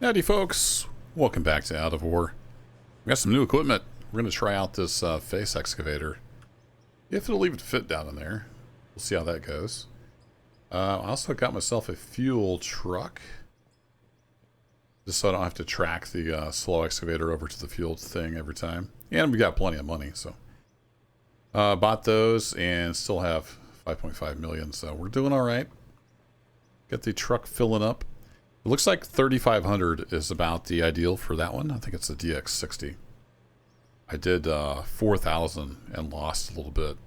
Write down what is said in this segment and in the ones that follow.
Howdy folks, welcome back to Out of War. We got some new equipment. We're going to try out this face excavator. If it'll even fit down in there. We'll see how that goes. I also got myself a fuel truck. Just so I don't have to track the slow excavator over to the fuel thing every time. And we got plenty of money, so. Bought those and still have 5.5 million, so we're doing alright. Got the truck filling up. It looks like 3,500 is about the ideal for that one. I think it's a DX60. I did 4,000 and lost a little bit.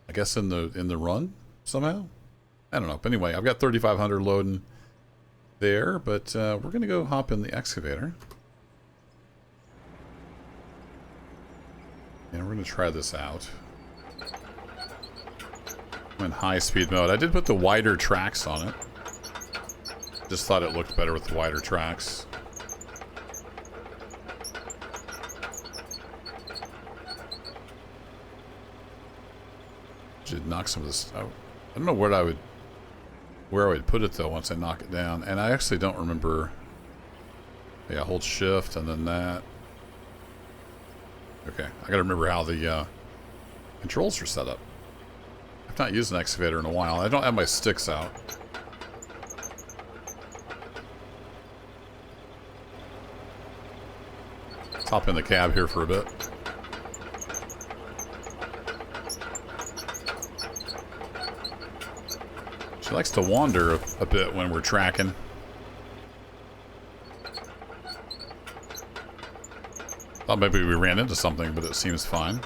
I guess in the run somehow. I don't know. But anyway, I've got 3,500 loading there, but we're gonna go hop in the excavator, and we're gonna try this out. I'm in high speed mode. I did put the wider tracks on it. Just thought it looked better with the wider tracks. Should knock some of this out. I don't know where I would put it though once I knock it down. And I actually don't remember. Yeah, hold shift and then that. Okay, I gotta remember how the controls are set up. I've not used an excavator in a while. I don't have my sticks out. Hop in the cab here for a bit. She likes to wander a bit when we're tracking. Thought maybe we ran into something, but it seems fine.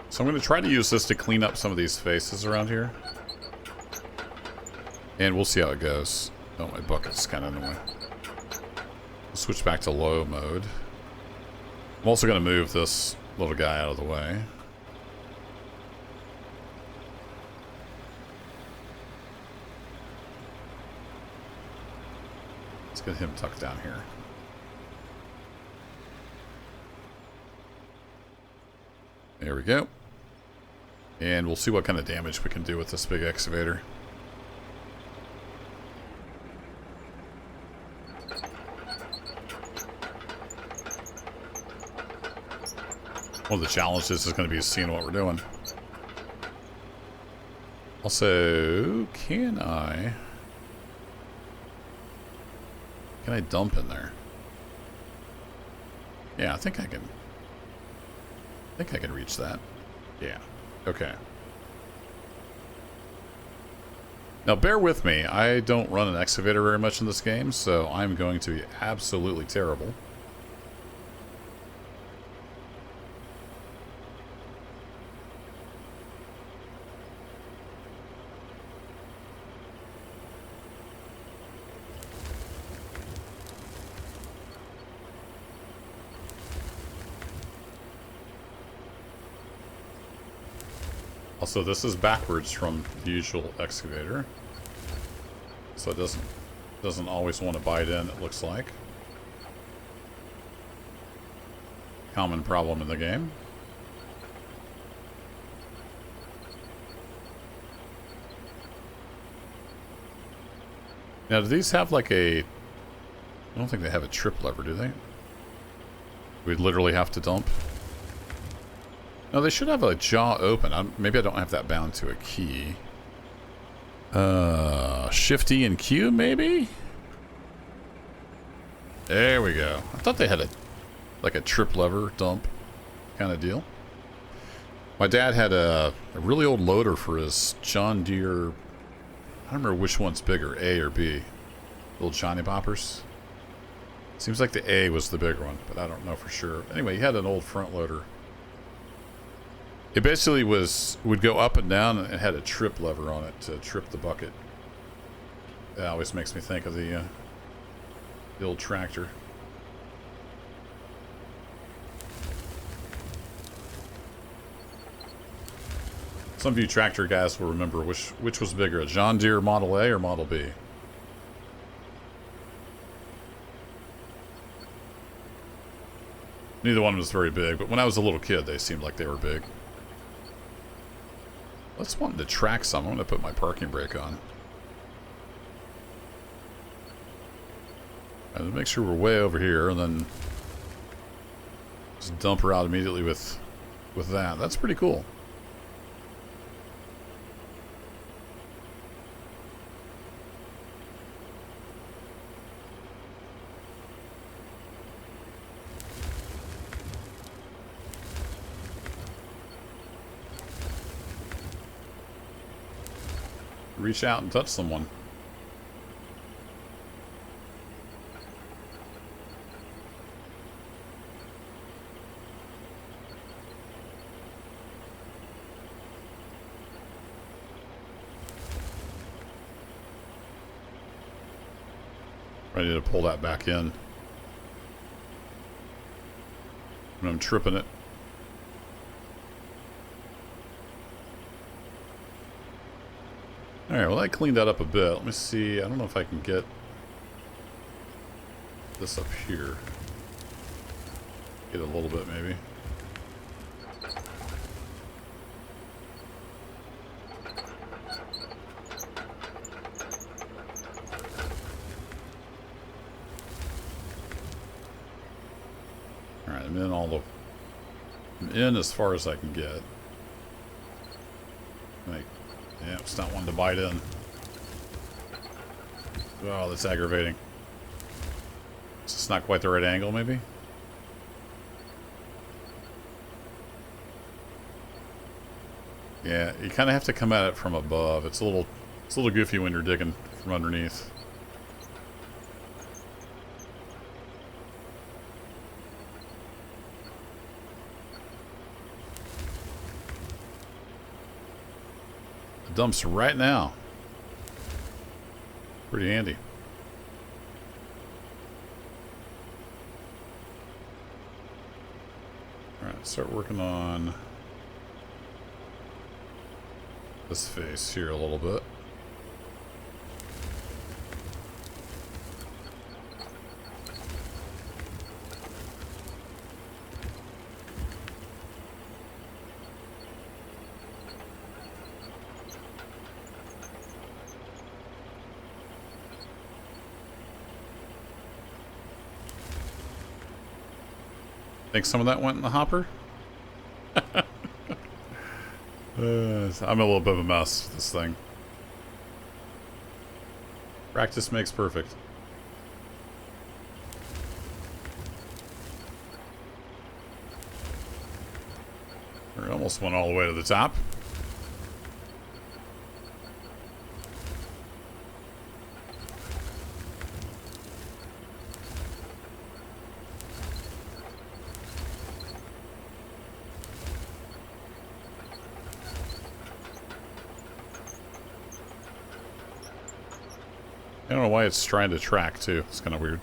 So I'm going to try to use this to clean up some of these faces around here. And we'll see how it goes. Oh, my bucket's kind of in the way. Switch back to low mode. I'm also going to move this little guy out of the way. Let's get him tucked down here. There we go. And we'll see what kind of damage we can do with this big excavator. One of the challenges is going to be seeing what we're doing. Also, can I dump in there? Yeah, I think I can reach that. Yeah. Okay. Now bear with me. I don't run an excavator very much in this game, so I'm going to be absolutely terrible. Also, this is backwards from the usual excavator, so it doesn't always want to bite in, it looks like. Common problem in the game. Now, do these have like a... I don't think they have a trip lever, do they? We'd literally have to dump. No, they should have a jaw open. Maybe I don't have that bound to a key. Shift E and Q, maybe? There we go. I thought they had like a trip lever dump kind of deal. My dad had a really old loader for his John Deere. I don't remember which one's bigger, A or B. Little Johnny Boppers. Seems like the A was the bigger one, but I don't know for sure. Anyway, he had an old front loader. It basically would go up and down and it had a trip lever on it to trip the bucket. That always makes me think of the old tractor. Some of you tractor guys will remember which was bigger, a John Deere Model A or Model B. Neither one was very big, but when I was a little kid, they seemed like they were big. Let's want to track some. I'm going to put my parking brake on. Right, make sure we're way over here, and then just dump her out immediately with that. That's pretty cool. Reach out and touch someone. Ready to pull that back in. And I'm tripping it. Alright, well I cleaned that up a bit. Let me see. I don't know if I can get this up here. Get a little bit maybe. Alright, I'm in as far as I can get. Yeah, it's not one to bite in. Oh, that's aggravating. It's just not quite the right angle, maybe? Yeah, you kind of have to come at it from above. It's a little goofy when you're digging from underneath. Dumps right now. Pretty handy. Alright, start working on this face here a little bit. Think some of that went in the hopper? I'm a little bit of a mess with this thing. Practice makes perfect. We almost went all the way to the top. I don't know why it's trying to track, too. It's kind of weird.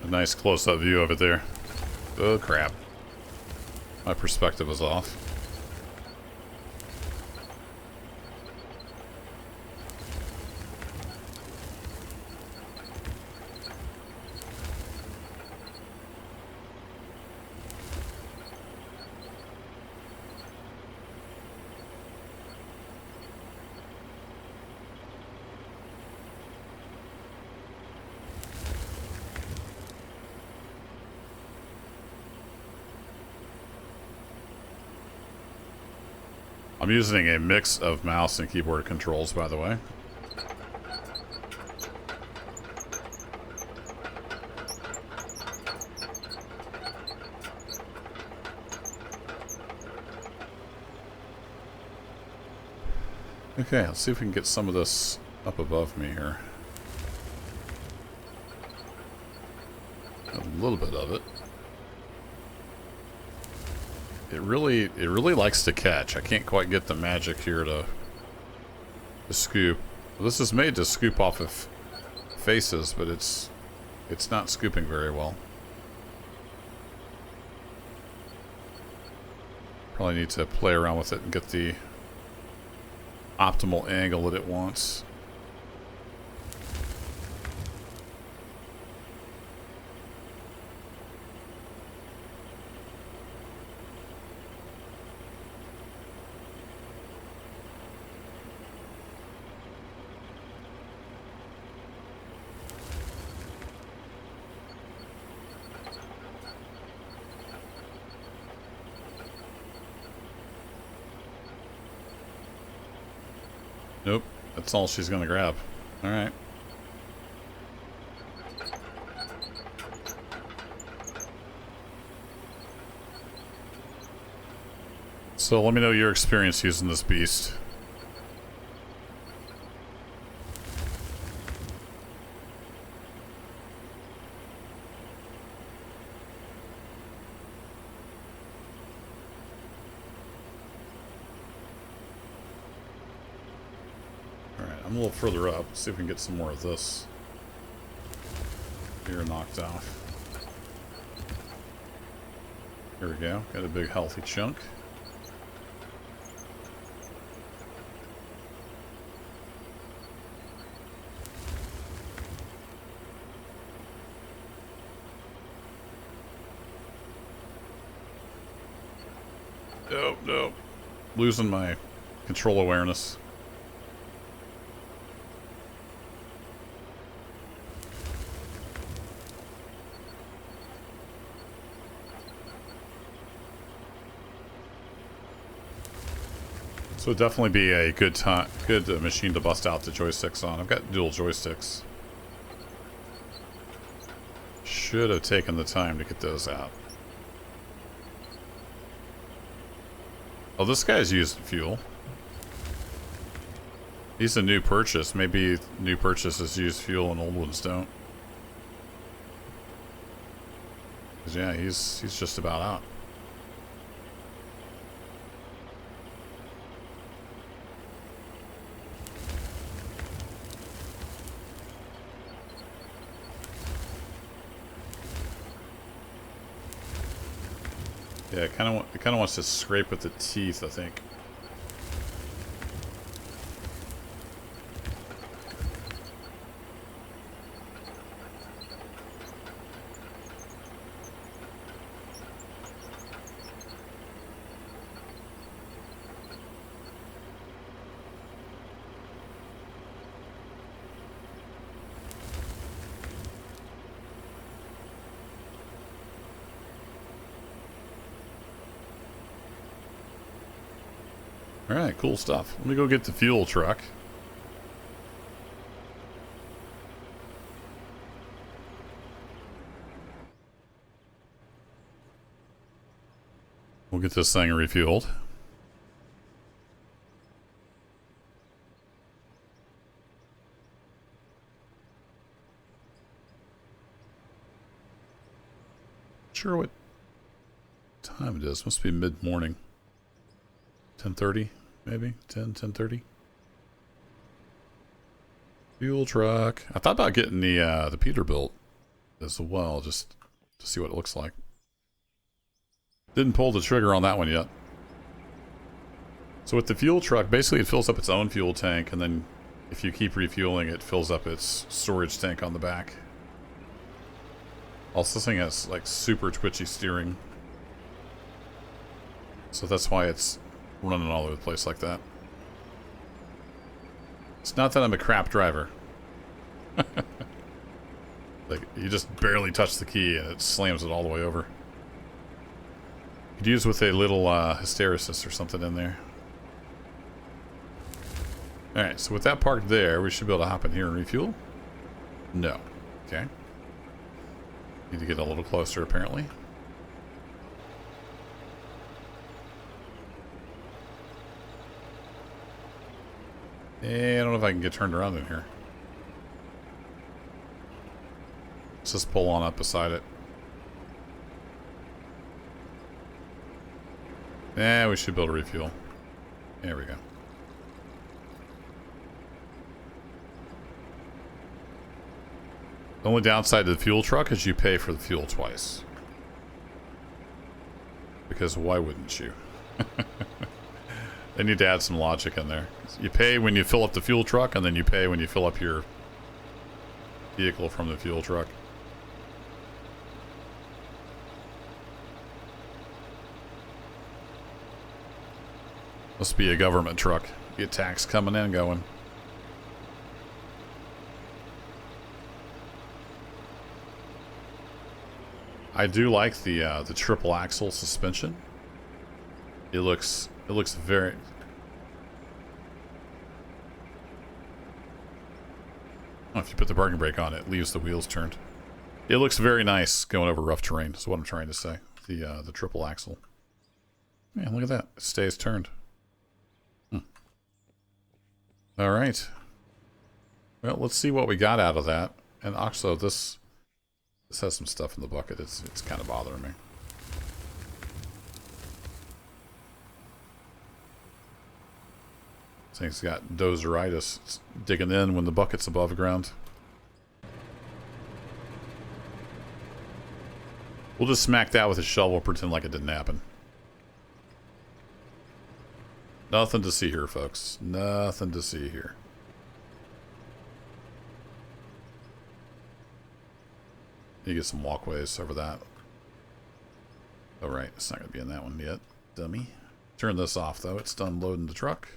A nice close-up view of it there. Oh, crap. My perspective was off. I'm using a mix of mouse and keyboard controls, by the way. Okay, let's see if we can get some of this up above me here. A little bit of it. It really likes to catch. I can't quite get the magic here to scoop. This is made to scoop off of faces, but it's not scooping very well. Probably need to play around with it and get the optimal angle that it wants. Nope, that's all she's gonna grab. Alright. So let me know your experience using this beast. I'm a little further up. See if we can get some more of this here knocked off. Here we go. Got a big healthy chunk. Nope, nope. Losing my control awareness. So it'd definitely be a good machine to bust out the joysticks on. I've got dual joysticks. Should have taken the time to get those out. Oh, this guy's using fuel. He's a new purchase. Maybe new purchases use fuel and old ones don't. 'Cause yeah, he's just about out. Yeah, it kind of wants to scrape with the teeth, I think. Alright, cool stuff. Let me go get the fuel truck. We'll get this thing refueled. Sure what time it is. Must be mid-morning. 10:30, maybe? 10:30. Fuel truck. I thought about getting the Peterbilt as well, just to see what it looks like. Didn't pull the trigger on that one yet. So with the fuel truck, basically it fills up its own fuel tank, and then if you keep refueling, it fills up its storage tank on the back. Also, this thing has like super twitchy steering. So that's why it's running all over the place like that. It's not that I'm a crap driver. Like, you just barely touch the key and it slams it all the way over. Could use with a little hysteresis or something in there. Alright, so with that parked there, we should be able to hop in here and refuel. No. Okay. Need to get a little closer, apparently. I don't know if I can get turned around in here. Let's just pull on up beside it. Yeah, we should be able to refuel. There we go. The only downside to the fuel truck is you pay for the fuel twice. Because why wouldn't you? They need to add some logic in there. You pay when you fill up the fuel truck, and then you pay when you fill up your vehicle from the fuel truck. Must be a government truck. Get tax coming in and going. I do like the triple axle suspension. It looks very. Oh, if you put the parking brake on, it leaves the wheels turned. It looks very nice going over rough terrain. Is what I'm trying to say. The triple axle. Man, look at that. It stays turned. All right. Well, let's see what we got out of that. And also, this has some stuff in the bucket. It's kind of bothering me. This thing's got dozeritis. It's digging in when the bucket's above ground. We'll just smack that with a shovel, pretend like it didn't happen. Nothing to see here, folks. Nothing to see here. You get some walkways over that. Oh, right. It's not going to be in that one yet. Dummy. Turn this off, though. It's done loading the truck.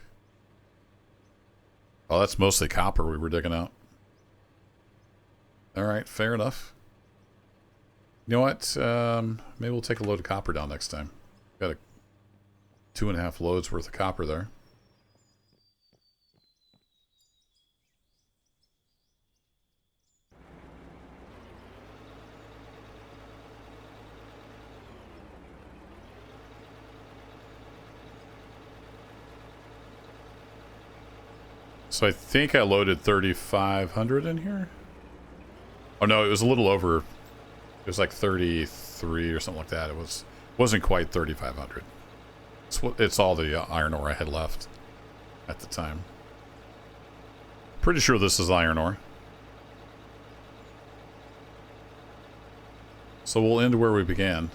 Oh, that's mostly copper we were digging out. All right. Fair enough. You know what? Maybe we'll take a load of copper down next time. Got a 2.5 loads worth of copper there. So I think I loaded 3,500 in here. Oh no, it was a little over. It was like 33 or something like that. Wasn't quite 3,500. It's all the iron ore I had left at the time. Pretty sure this is iron ore. So we'll end where we began,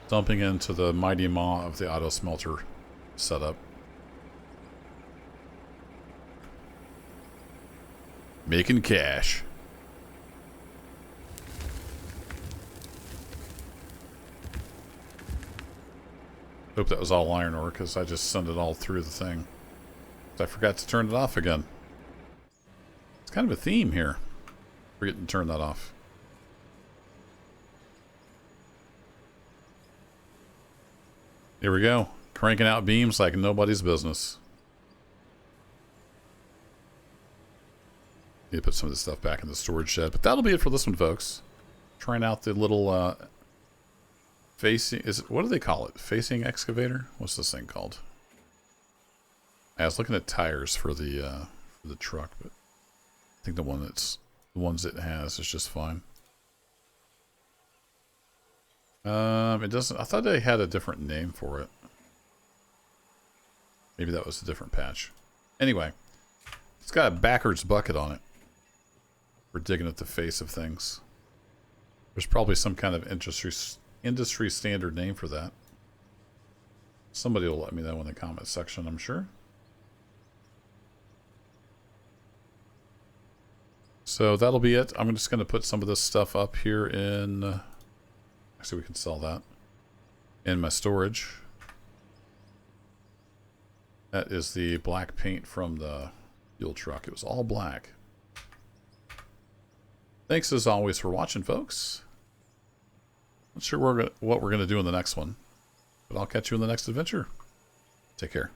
dumping into the mighty maw of the auto smelter setup. Making cash. Hope that was all iron ore, because I just sent it all through the thing. I forgot to turn it off again. It's kind of a theme here. Forgetting to turn that off. Here we go. Cranking out beams like nobody's business. Need to put some of this stuff back in the storage shed. But that'll be it for this one, folks. Trying out the little facing, what do they call it? Facing excavator? What's this thing called? I was looking at tires for the truck, but I think the ones it has is just fine. It doesn't. I thought they had a different name for it. Maybe that was a different patch. Anyway, it's got a backwards bucket on it. We're digging at the face of things. There's probably some kind of industry standard name for that. Somebody will let me know in the comment section, I'm sure. So that'll be it. I'm just going to put some of this stuff up here in... actually, we can sell that. In my storage. That is the black paint from the fuel truck. It was all black. Thanks as always for watching, folks. Not sure what we're going to do in the next one, but I'll catch you in the next adventure. Take care.